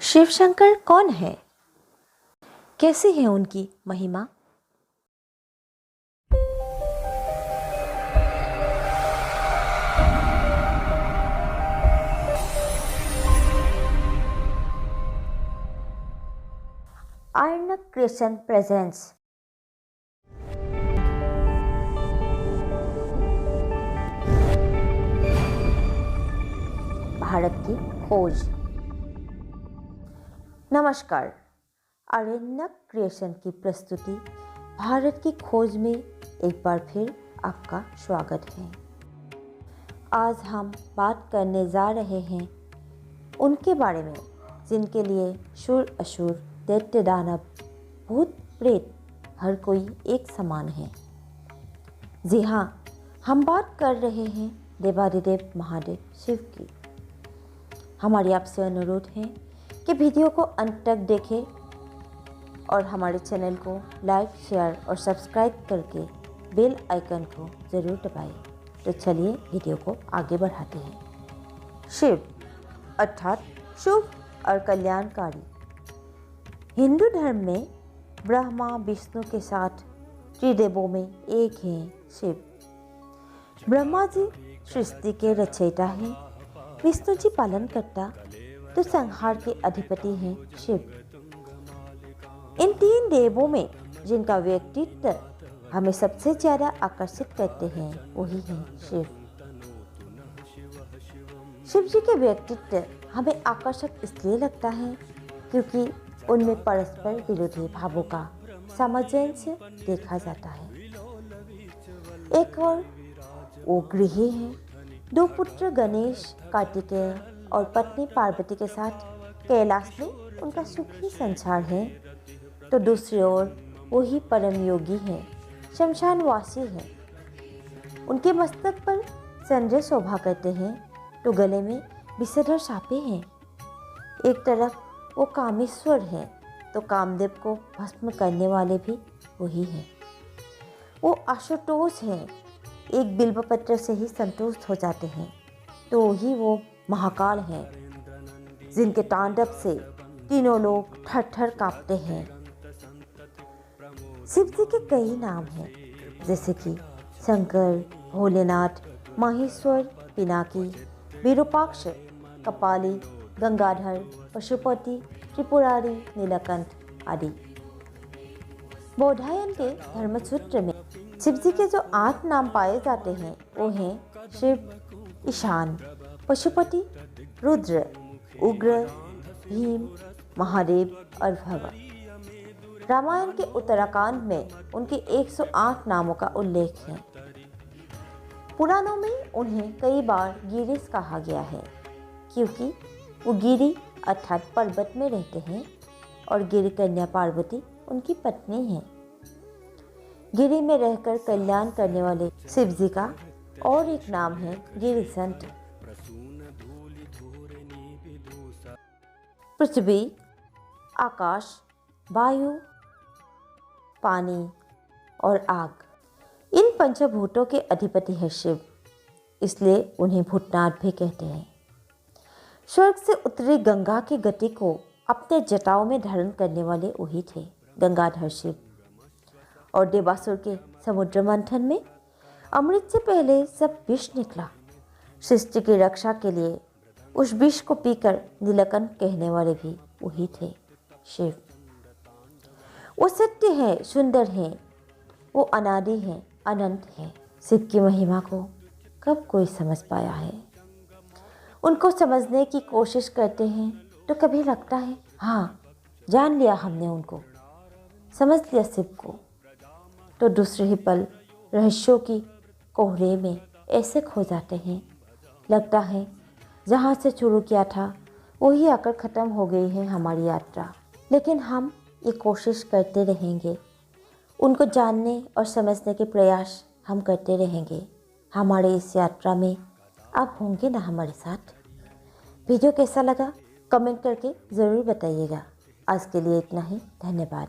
शिव शंकर कौन है? कैसी है उनकी महिमा? आर्णव क्रिएशन प्रेजेंट्स भारत की खोज। नमस्कार, आर्णव क्रिएशन की प्रस्तुति भारत की खोज में एक बार फिर आपका स्वागत है। आज हम बात करने जा रहे हैं उनके बारे में जिनके लिए सुर असुर, दैत्य दानव, भूत प्रेत हर कोई एक समान है। जी हाँ, हम बात कर रहे हैं देवाधिदेव महादेव शिव की। हमारी आपसे अनुरोध है कि वीडियो को अंत तक देखें और हमारे चैनल को लाइक, शेयर और सब्सक्राइब करके बेल आइकन को ज़रूर दबाएं। तो चलिए वीडियो को आगे बढ़ाते हैं। शिव अर्थात शुभ और कल्याणकारी। हिंदू धर्म में ब्रह्मा विष्णु के साथ त्रिदेवों में एक हैं शिव। ब्रह्मा जी सृष्टि के रचयिता हैं, विष्णु जी पालनकर्ता तो संहार के अधिपति हैं शिव। इन तीन देवों में जिनका व्यक्तित्व हमें सबसे ज्यादा आकर्षित करते हैं वही हैं शिव। शिव जी के व्यक्तित्व हमें आकर्षक इसलिए लगता है क्योंकि उनमें परस्पर विरोधी भावों का सामंजस्य देखा जाता है। एक और वो गृही हैं, दो पुत्र गणेश, कार्तिकेय और पत्नी पार्वती के साथ कैलाश में उनका सुखी संसार है, तो दूसरी ओर वही परम योगी हैं, शमशानवासी हैं। उनके मस्तक पर संजय शोभा करते हैं तो गले में विषधर सापे हैं। एक तरफ वो कामेश्वर हैं तो कामदेव को भस्म करने वाले भी वही हैं। वो आशुतोष हैं, एक बिल्वपत्र से ही संतुष्ट हो जाते हैं, तो वही वो महाकाल हैं जिनके तांडव से तीनों लोग थर थर कांपते हैं। शिव जी के कई नाम हैं जैसे कि शंकर, भोलेनाथ, माहेश्वर, पिनाकी, विरूपाक्ष, कपाली, गंगाधर, पशुपति, त्रिपुरारी, नीलकंठ आदि। बौधायन के धर्मसूत्र में शिव जी के जो 8 नाम पाए जाते हैं वो हैं शिव, ईशान, पशुपति, रुद्र, उग्र, भीम, महादेव और भव। रामायण के उत्तराखंड में उनके 108 नामों का उल्लेख है। पुराणों में उन्हें कई बार गिरीश कहा गया है क्योंकि वो गिरी अर्थात पर्वत में रहते हैं और गिरी कन्या पार्वती उनकी पत्नी हैं। गिरी में रहकर कल्याण करने वाले शिव जी का और एक नाम है गिरिशंठ। पृथ्वी, आकाश, वायु, पानी और आग, इन पंचभूतों के अधिपति है शिव, इसलिए उन्हें भूतनाथ भी कहते हैं। स्वर्ग से उतरी गंगा की गति को अपने जटाओं में धारण करने वाले वही थे गंगाधर शिव। और देवासुर के समुद्र मंथन में अमृत से पहले सब विष निकला। सृष्टि की रक्षा के लिए उस विष को पीकर नीलकंठ कहने वाले भी वही थे शिव। वो सत्य है, सुंदर है, वो अनादि है, अनंत है। शिव की महिमा को कब कोई समझ पाया है? उनको समझने की कोशिश करते हैं तो कभी लगता है हाँ, जान लिया हमने उनको, समझ लिया शिव को, तो दूसरे ही पल रहस्यों की कोहरे में ऐसे खो जाते हैं, लगता है जहाँ से शुरू किया था वही आकर ख़त्म हो गई है हमारी यात्रा। लेकिन हम ये कोशिश करते रहेंगे, उनको जानने और समझने के प्रयास हम करते रहेंगे। हमारे इस यात्रा में आप होंगे ना हमारे साथ? वीडियो कैसा लगा कमेंट करके ज़रूर बताइएगा। आज के लिए इतना ही, धन्यवाद।